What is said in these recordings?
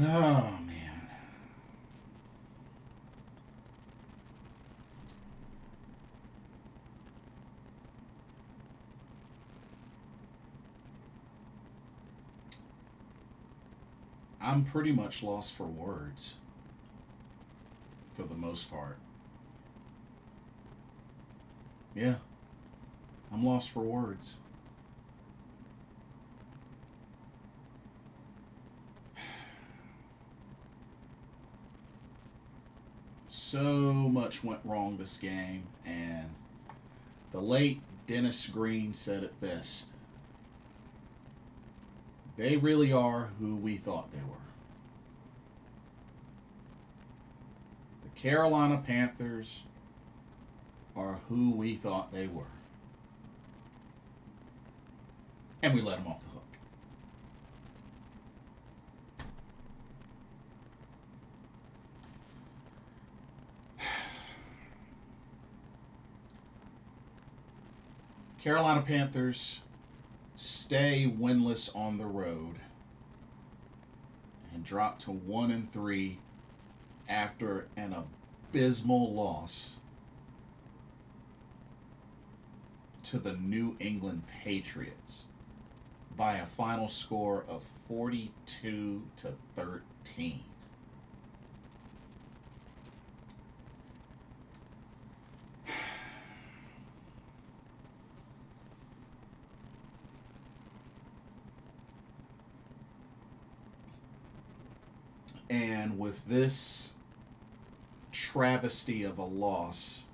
Oh, man. I'm pretty much lost for words for the most part. Yeah, I'm lost for words. So much went wrong this game, and the late Dennis Green said it best. They really are who we thought they were. The Carolina Panthers are who we thought they were. And we let them off the hook. Carolina Panthers stay winless on the road and drop to 1-3 after an abysmal loss to the New England Patriots by a final score of 42-13. And with this travesty of a loss,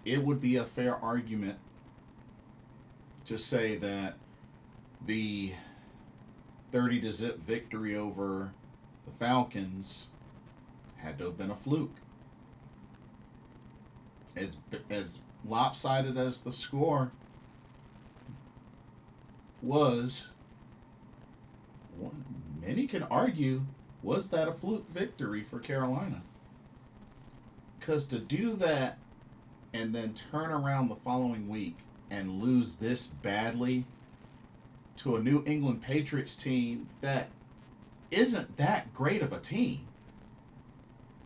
it would be a fair argument to say that the 30 to zip victory over the Falcons had to have been a fluke. As lopsided as the score was, many can argue, was that a fluke victory for Carolina? Because to do that and then turn around the following week and lose this badly to a New England Patriots team that isn't that great of a team.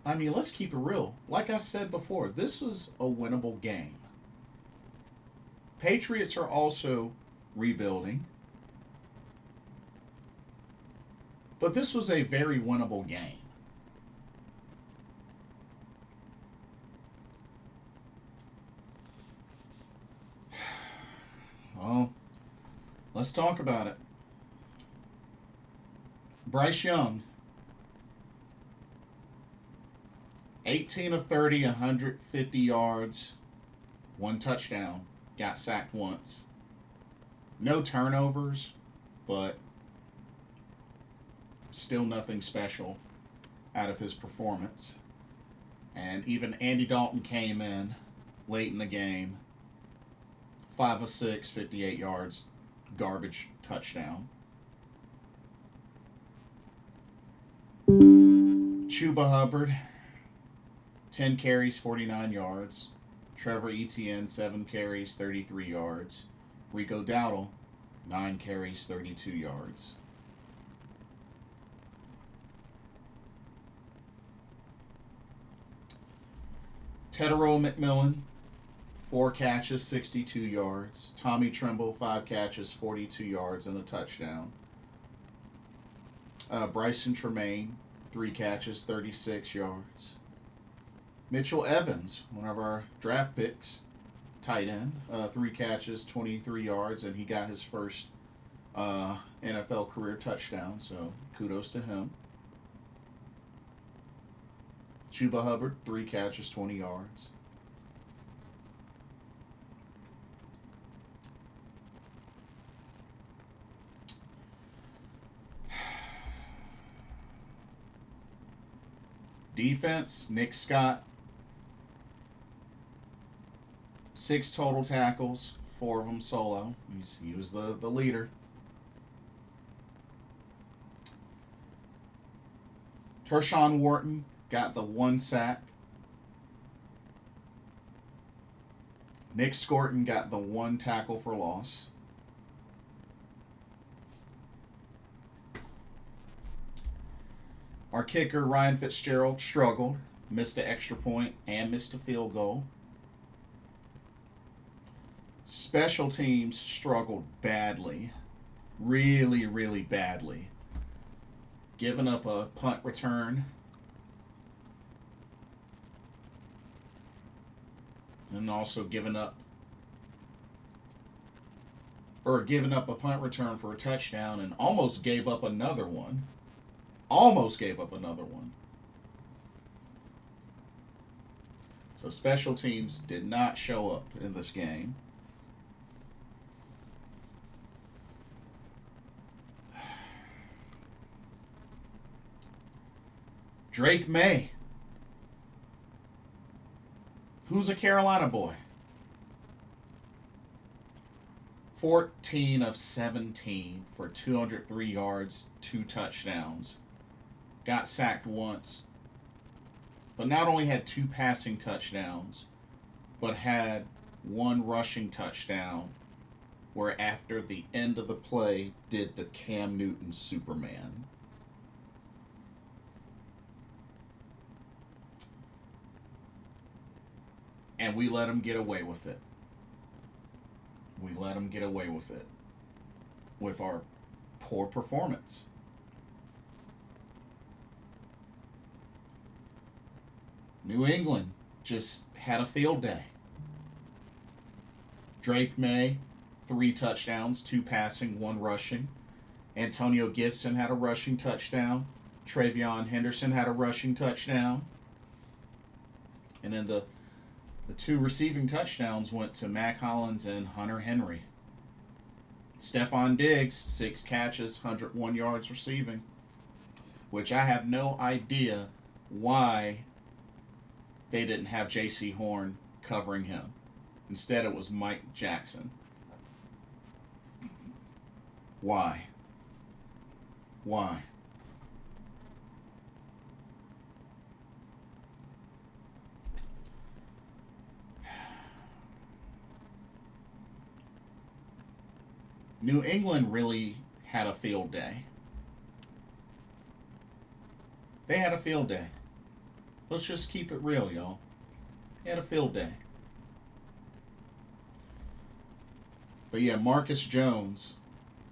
I mean, let's keep it real. Like I said before, this was a winnable game. Patriots are also rebuilding, but this was a very winnable game. Well, let's talk about it. Bryce Young, 18 of 30, 150 yards, one touchdown, got sacked once. No turnovers, but still nothing special out of his performance. And even Andy Dalton came in late in the game, 5 of 6, 58 yards, garbage touchdown. Chuba Hubbard, 10 carries, 49 yards. Trevor Etienne, 7 carries, 33 yards. Rico Dowdle, 9 carries, 32 yards. Tedero McMillan, 4 catches, 62 yards. Tommy Tremble, 5 catches, 42 yards, and a touchdown. Bryson Tremaine, 3 catches, 36 yards. Mitchell Evans, one of our draft picks, tight end, 3 catches, 23 yards, and he got his first NFL career touchdown, so kudos to him. Chuba Hubbard, 3 catches, 20 yards. Defense, Nick Scott, 6 total tackles, 4 of them solo. He was the leader. Tershawn Wharton got the 1 sack. Nick Scorton got the 1 tackle for loss. Our kicker, Ryan Fitzgerald, struggled, missed an extra point, and missed a field goal. Special teams struggled badly. Really, really badly. Giving up a punt return. And also giving up a punt return for a touchdown and almost gave up another one. So special teams did not show up in this game. Drake May. Who's a Carolina boy? 14 of 17 for 203 yards, 2 touchdowns. Got sacked once, but not only had 2 passing touchdowns, but had 1 rushing touchdown, where after the end of the play did the Cam Newton Superman. And we let him get away with it. With our poor performance. New England just had a field day. Drake May, 3 touchdowns, 2 passing, 1 rushing. Antonio Gibson had a rushing touchdown. Travion Henderson had a rushing touchdown. And then the 2 receiving touchdowns went to Mac Hollins and Hunter Henry. Stephon Diggs, 6 catches, 101 yards receiving, which I have no idea why they didn't have J.C. Horn covering him. Instead, it was Mike Jackson. Why? New England really had a field day. They had a field day. Let's just keep it real, y'all. They had a field day. But yeah, Marcus Jones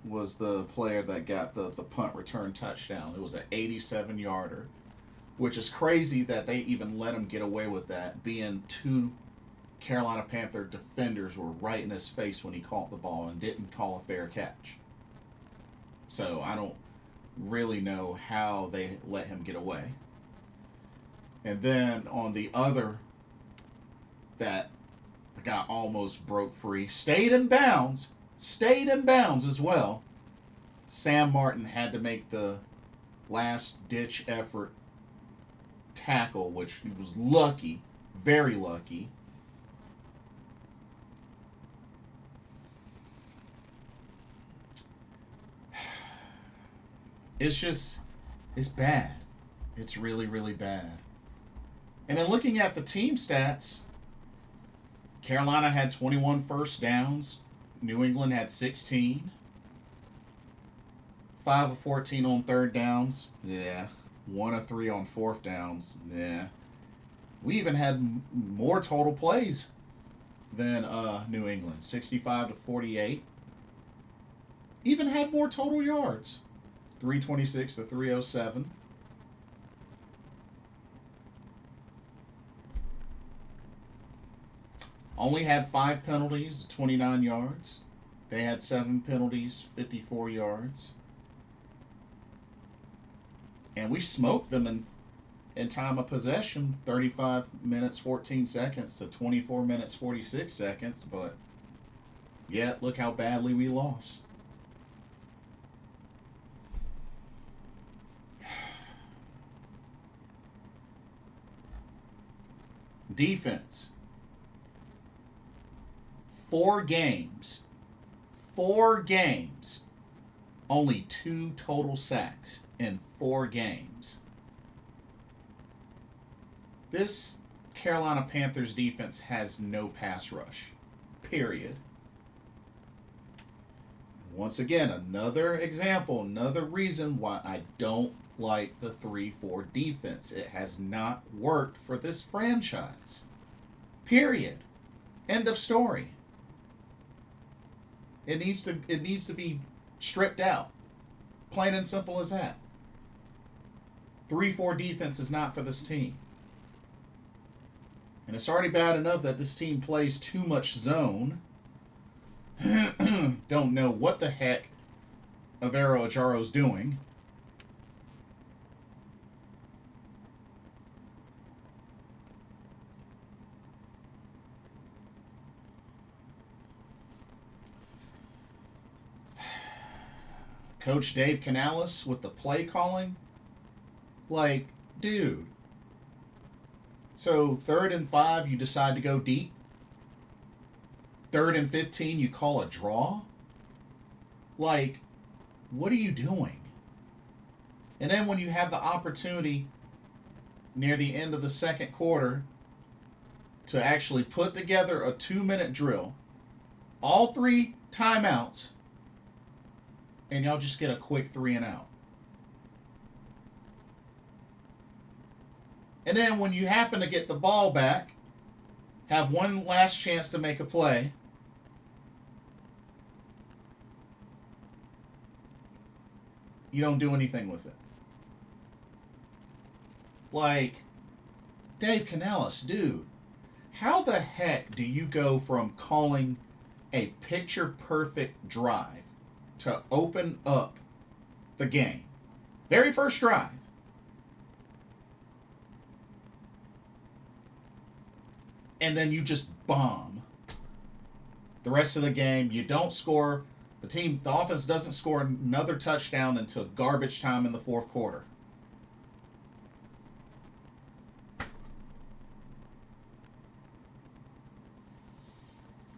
was the player that got the punt return touchdown. It was an 87-yarder, which is crazy that they even let him get away with that, being 2 Carolina Panther defenders were right in his face when he caught the ball and didn't call a fair catch. So I don't really know how they let him get away. And then on the other, that the guy almost broke free, stayed in bounds as well. Sam Martin had to make the last ditch effort tackle, which he was lucky, very lucky. It's bad. It's really, really bad. And then looking at the team stats, Carolina had 21 first downs. New England had 16. 5 of 14 on third downs. Yeah. 1 of 3 on fourth downs. Yeah. We even had more total plays than New England. 65 to 48. Even had more total yards. 326 to 307. Only had 5 penalties, 29 yards. They had 7 penalties, 54 yards. And we smoked them in time of possession, 35 minutes, 14 seconds to 24 minutes, 46 seconds. But yet, look how badly we lost. Defense. 4 games. Only 2 total sacks in 4 games. This Carolina Panthers defense has no pass rush. Period. Once again, another example, another reason why I don't like the 3-4 defense. It has not worked for this franchise. Period. End of story. It needs to be stripped out. Plain and simple as that. 3-4 defense is not for this team. And it's already bad enough that this team plays too much zone. Don't know what the heck Avero Ajaro's doing. Coach Dave Canales with the play calling. Like, dude. So 3rd and 5, you decide to go deep. 3rd and 15, you call a draw. Like, what are you doing? And then when you have the opportunity near the end of the second quarter to actually put together a 2-minute drill, all 3 timeouts, and y'all just get a quick 3 and out. And then when you happen to get the ball back, have one last chance to make a play, you don't do anything with it. Like, Dave Canales, dude, how the heck do you go from calling a picture-perfect drive to open up the game, very first drive, and then you just bomb the rest of the game? You don't score. The offense doesn't score another touchdown until garbage time in the fourth quarter.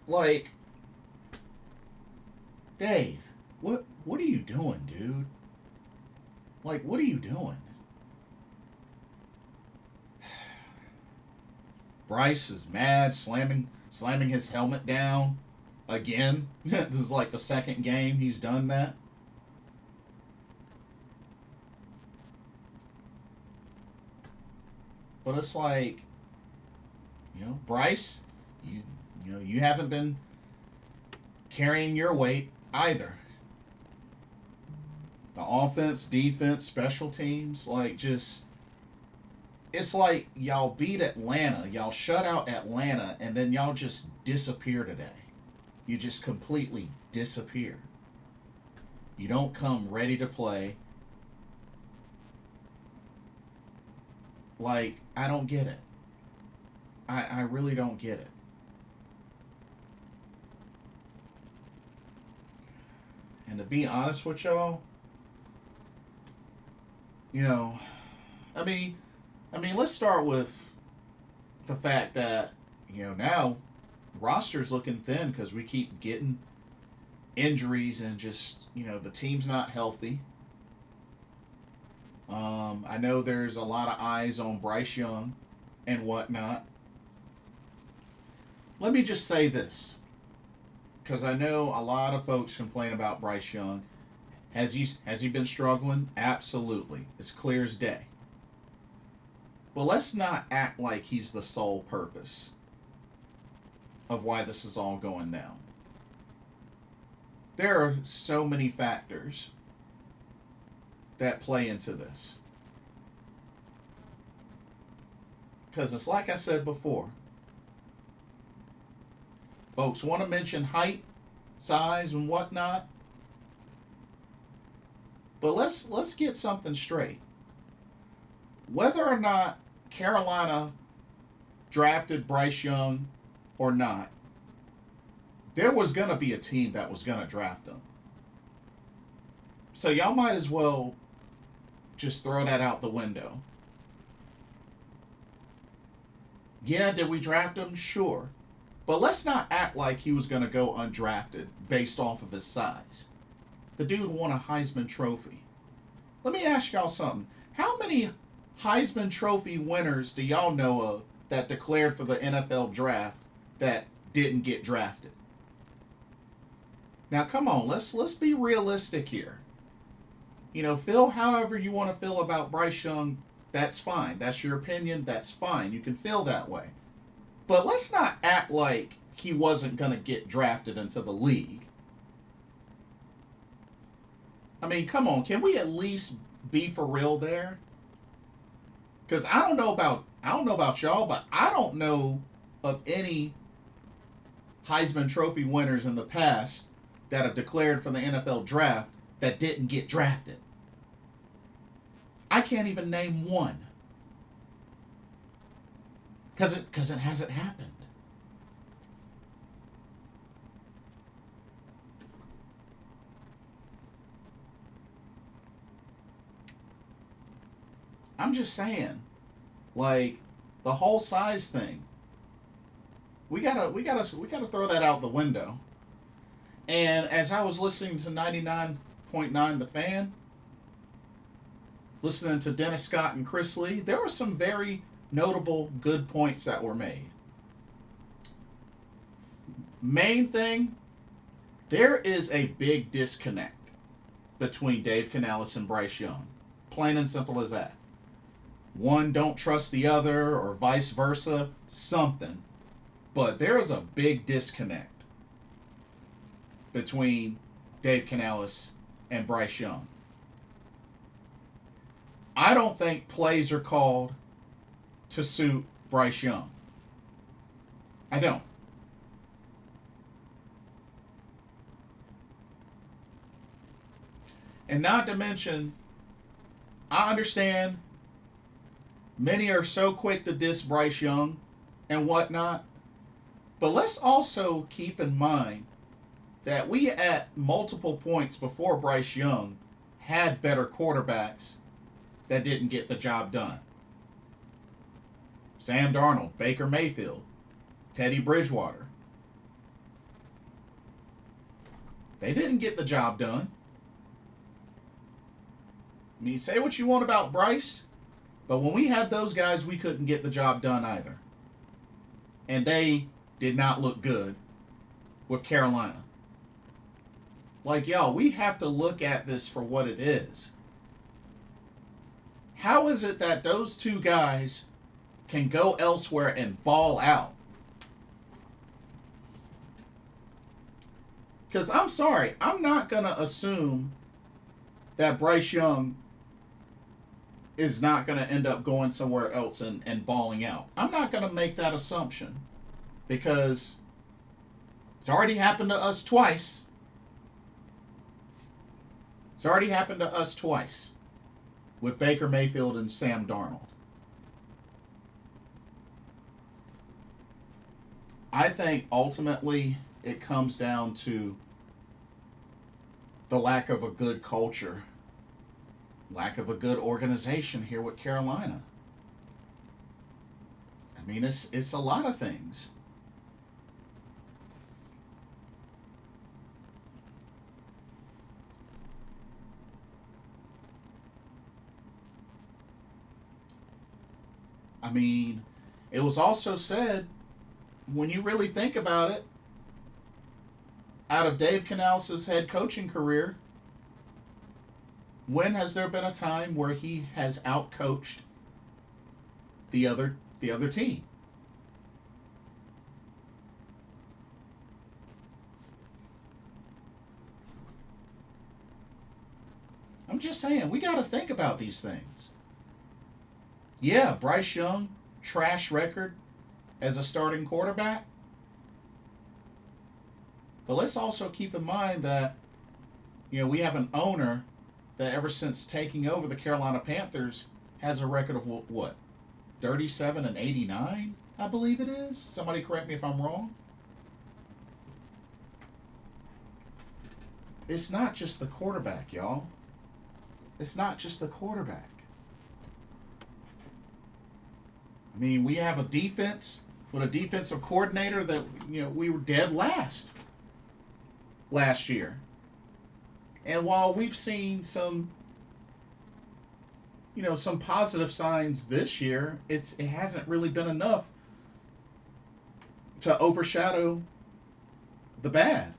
Like, Dave, what are you doing, dude? Like, what are you doing? Bryce is mad, slamming his helmet down again. This is like the second game he's done that. But it's like, Bryce, you haven't been carrying your weight either. The offense, defense, special teams, it's like y'all beat Atlanta, y'all shut out Atlanta, and then y'all just disappear today. You just completely disappear. You don't come ready to play. Like, I don't get it. I really don't get it. And to be honest with y'all, I mean, let's start with the fact that, now roster's looking thin because we keep getting injuries and just, the team's not healthy. I know there's a lot of eyes on Bryce Young and whatnot. Let me just say this, because I know a lot of folks complain about Bryce Young. Has he been struggling? Absolutely. It's clear as day. But let's not act like he's the sole purpose of why this is all going down. There are so many factors that play into this. Because it's like I said before. Folks want to mention height, size, and whatnot. But let's get something straight. Whether or not Carolina drafted Bryce Young or not, there was going to be a team that was going to draft him. So y'all might as well just throw that out the window. Yeah, did we draft him? Sure. But let's not act like he was going to go undrafted based off of his size. The dude won a Heisman Trophy. Let me ask y'all something. How many Heisman Trophy winners do y'all know of that declared for the NFL draft that didn't get drafted? Now, come on, let's be realistic here. Feel however you want to feel about Bryce Young. That's fine. That's your opinion. That's fine. You can feel that way. But let's not act like he wasn't going to get drafted into the league. I mean, come on. Can we at least be for real there? Because I don't know about y'all, but I don't know of any Heisman Trophy winners in the past that have declared for the NFL draft that didn't get drafted. I can't even name one. Because it hasn't happened. I'm just saying, like, the whole size thing. We gotta throw that out the window. And as I was listening to 99.9 The Fan, listening to Dennis Scott and Chris Lee, there were some very notable good points that were made. Main thing, there is a big disconnect between Dave Canales and Bryce Young. Plain and simple as that. One don't trust the other or vice versa, something. But there is a big disconnect between Dave Canales and Bryce Young. I don't think plays are called to suit Bryce Young. I don't. And not to mention, I understand many are so quick to diss Bryce Young and whatnot. But let's also keep in mind that we at multiple points before Bryce Young had better quarterbacks that didn't get the job done. Sam Darnold, Baker Mayfield, Teddy Bridgewater. They didn't get the job done. I mean, say what you want about Bryce, but when we had those guys, we couldn't get the job done either. And they did not look good with Carolina. Like, y'all, we have to look at this for what it is. How is it that those two guys can go elsewhere and ball out? Because I'm sorry, I'm not going to assume that Bryce Young is not going to end up going somewhere else and balling out. I'm not going to make that assumption. Because it's already happened to us twice. It's already happened to us twice with Baker Mayfield and Sam Darnold. I think ultimately it comes down to the lack of a good culture, lack of a good organization here with Carolina. I mean, it's a lot of things. I mean, it was also said, when you really think about it, out of Dave Canales' head coaching career, when has there been a time where he has outcoached the other team? I'm just saying, we got to think about these things. Yeah, Bryce Young, trash record as a starting quarterback. But let's also keep in mind that, we have an owner that ever since taking over the Carolina Panthers has a record of what? 37-89, I believe it is. Somebody correct me if I'm wrong. It's not just the quarterback, y'all. It's not just the quarterback. I mean, we have a defense with a defensive coordinator that, we were dead last year. And while we've seen some positive signs this year, it hasn't really been enough to overshadow the bad.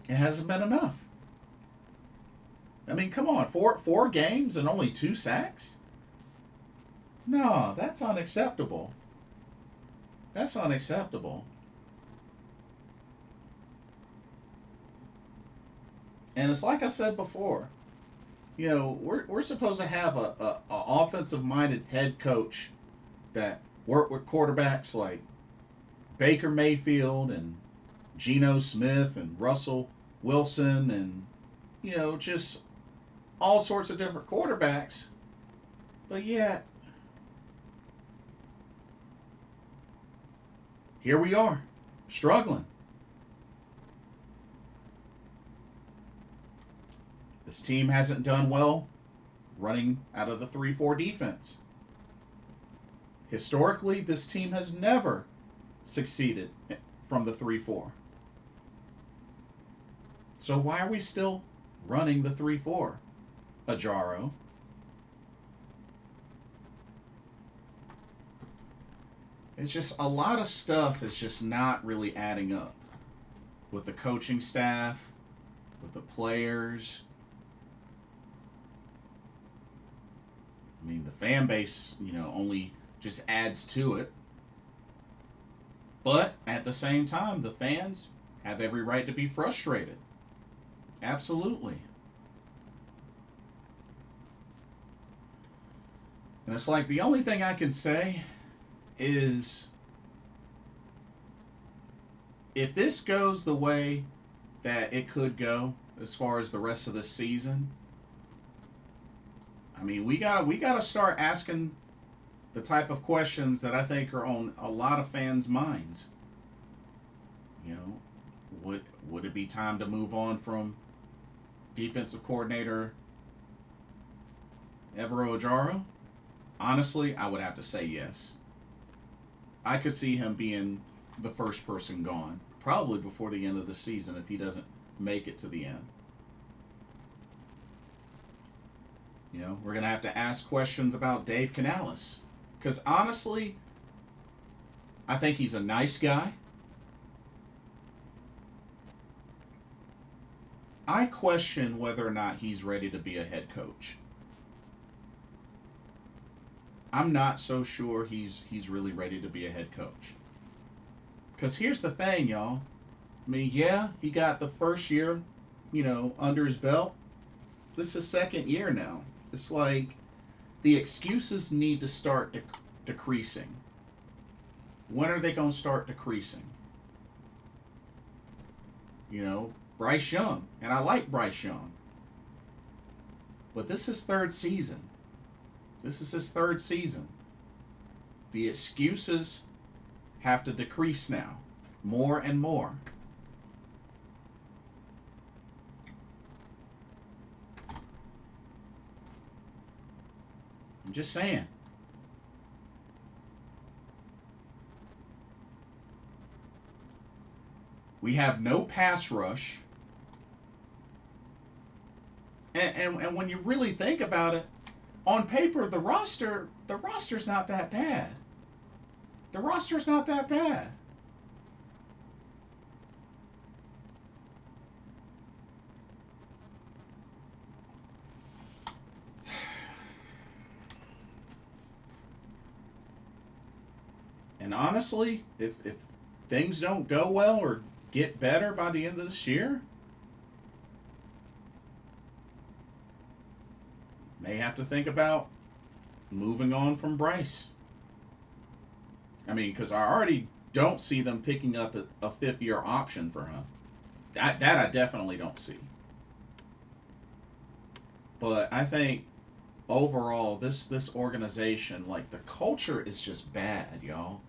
It hasn't been enough. I mean, come on, four games and only 2 sacks? No, that's unacceptable. That's unacceptable. And it's like I said before, we're supposed to have a offensive minded head coach that work with quarterbacks like Baker Mayfield and Geno Smith and Russell Wilson and just all sorts of different quarterbacks. But yet, here we are, struggling. This team hasn't done well running out of the 3-4 defense. Historically, this team has never succeeded from the 3-4. So why are we still running the 3-4, Ajaro? It's just a lot of stuff is just not really adding up with the coaching staff, with the players. I mean, the fan base, only just adds to it. But at the same time, the fans have every right to be frustrated. Absolutely. And it's like the only thing I can say is if this goes the way that it could go as far as the rest of the season, I mean, we gotta start asking the type of questions that I think are on a lot of fans' minds. Would it be time to move on from defensive coordinator Evero Ajaro? Honestly, I would have to say yes. I could see him being the first person gone, probably before the end of the season if he doesn't make it to the end. We're going to have to ask questions about Dave Canales. Because honestly, I think he's a nice guy. I question whether or not he's ready to be a head coach. I'm not so sure he's really ready to be a head coach. Because here's the thing, y'all. I mean, yeah, he got the first year, under his belt. This is his second year now. It's like the excuses need to start decreasing. When are they going to start decreasing? Bryce Young. And I like Bryce Young. But this is his third season. The excuses have to decrease now. More and more. I'm just saying. We have no pass rush. And when you really think about it, on paper, the roster's not that bad. The roster's not that bad. And honestly, if things don't go well or get better by the end of this year, may have to think about moving on from Bryce. I mean, because I already don't see them picking up a fifth-year option for him. That I definitely don't see. But I think overall, this organization, like the culture is just bad, y'all.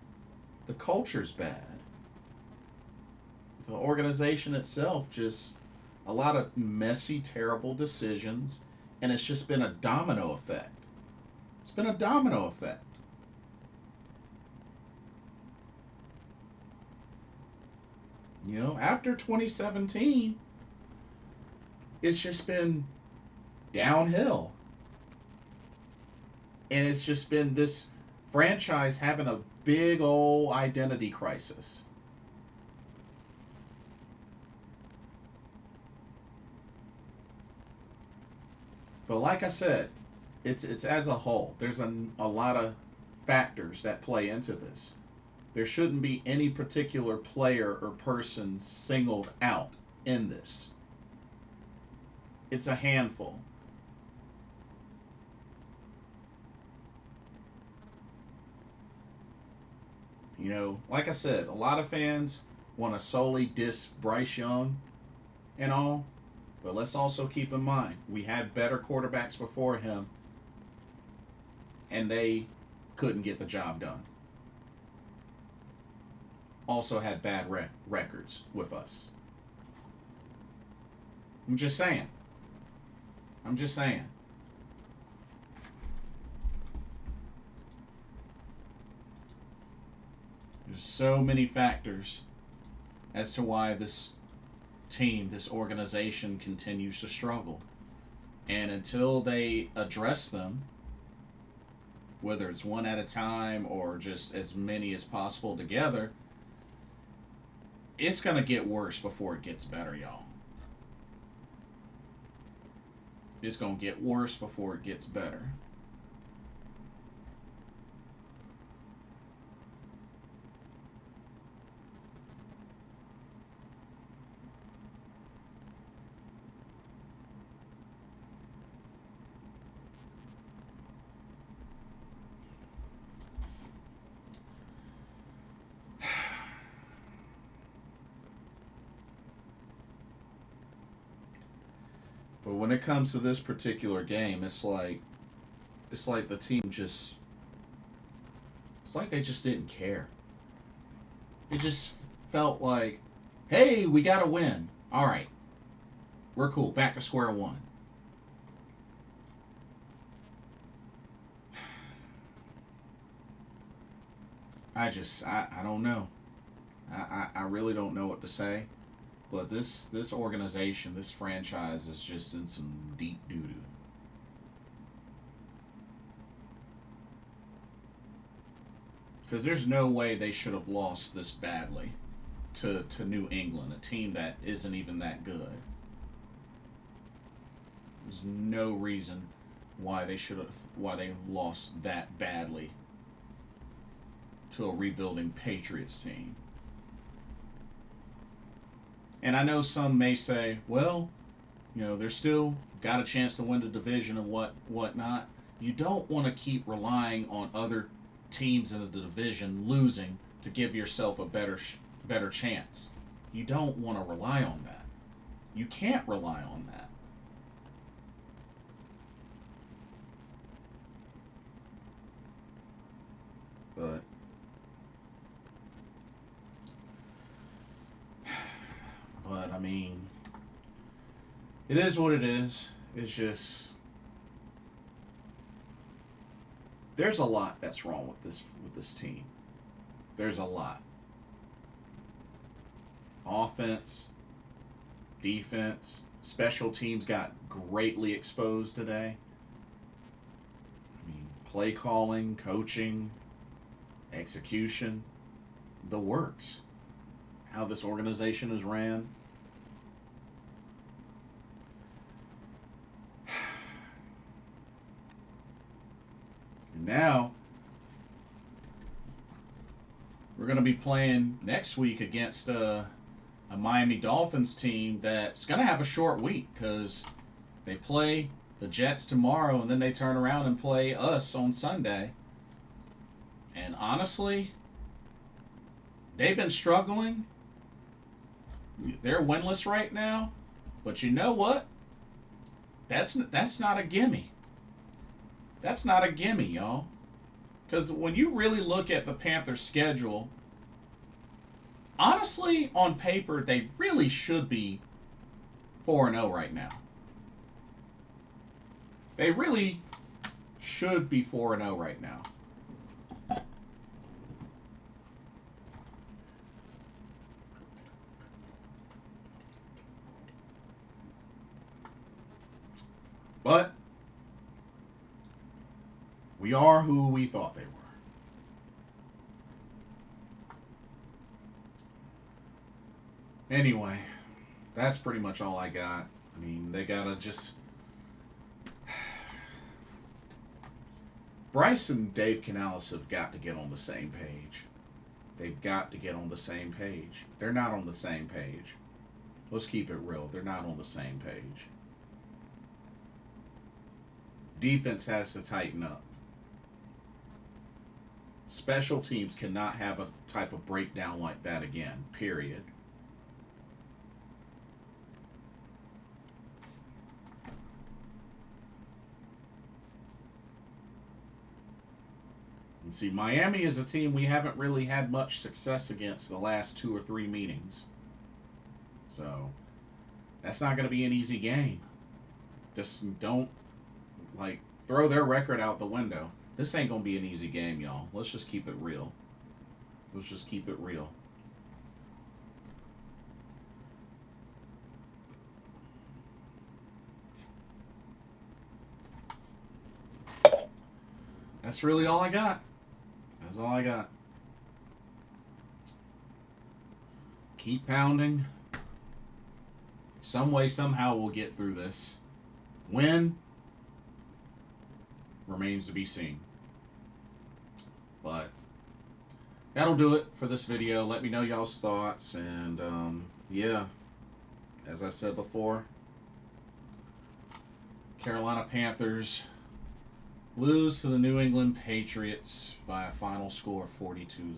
The culture's bad. The organization itself just a lot of messy, terrible decisions, and it's just been a domino effect. It's been a domino effect. After 2017, it's just been downhill. And it's just been this franchise having a big old identity crisis. But like I said, it's as a whole. There's a lot of factors that play into this. There shouldn't be any particular player or person singled out in this. It's a handful. You know, like I said, a lot of fans want to solely diss Bryce Young and all, but let's also keep in mind we had better quarterbacks before him, and they couldn't get the job done. Also had bad records with us. I'm just saying. I'm just saying. There's so many factors as to why this team, this organization continues to struggle. And until they address them, whether it's one at a time or just as many as possible together, it's going to get worse before it gets better, y'all. It's going to get worse before it gets better. But when it comes to this particular game, it's like the team just it's like they just didn't care. It just felt like, hey, we got to win. All right, we're cool. Back to square one. I don't know. I really don't know what to say. But this organization, this franchise is just in some deep doo doo. Because there's no way they should have lost this badly to New England, a team that isn't even that good. There's no reason why they lost that badly to a rebuilding Patriots team. And I know some may say, well, you know, they're still got a chance to win the division and whatnot. You don't want to keep relying on other teams in the division losing to give yourself a better chance. You don't want to rely on that. You can't rely on that. But I mean, it is what it is. It's just there's a lot that's wrong with this team. There's a lot. Offense, defense, special teams got greatly exposed today. I mean, play calling, coaching, execution, the works. How this organization is ran. And now we're going to be playing next week against a Miami Dolphins team that's going to have a short week because they play the Jets tomorrow and then they turn around and play us on Sunday. And honestly, they've been struggling. They're winless right now. But you know what? That's not a gimme. That's not a gimme, y'all. Because when you really look at the Panthers' schedule, honestly, on paper, they really should be 4-0 right now. They really should be 4-0 right now. But we are who we thought they were. Anyway, that's pretty much all I got. I mean, they gotta just Bryce and Dave Canales have got to get on the same page. They've got to get on the same page. They're not on the same page. Let's keep it real. They're not on the same page. Defense has to tighten up. Special teams cannot have a type of breakdown like that again, period. And see, Miami is a team we haven't really had much success against the last 2 or 3 meetings. So, that's not going to be an easy game. Just don't, throw their record out the window. This ain't going to be an easy game, y'all. Let's just keep it real. Let's just keep it real. That's really all I got. That's all I got. Keep pounding. Some way, somehow, we'll get through this. When? Remains to be seen. But that'll do it for this video. Let me know y'all's thoughts. And, yeah. As I said before, Carolina Panthers lose to the New England Patriots by a final score of 42-13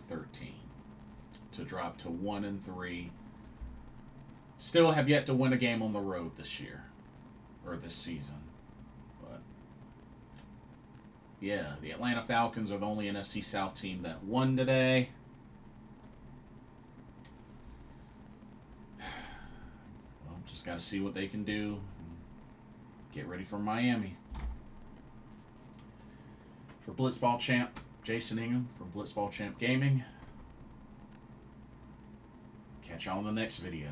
to drop to 1-3. Still have yet to win a game on the road this year or this season. But yeah, the Atlanta Falcons are the only NFC South team that won today. Well, just got to see what they can do. Get ready for Miami. For Blitzball Champ, Jason Ingham from Blitzball Champ Gaming. Catch y'all in the next video.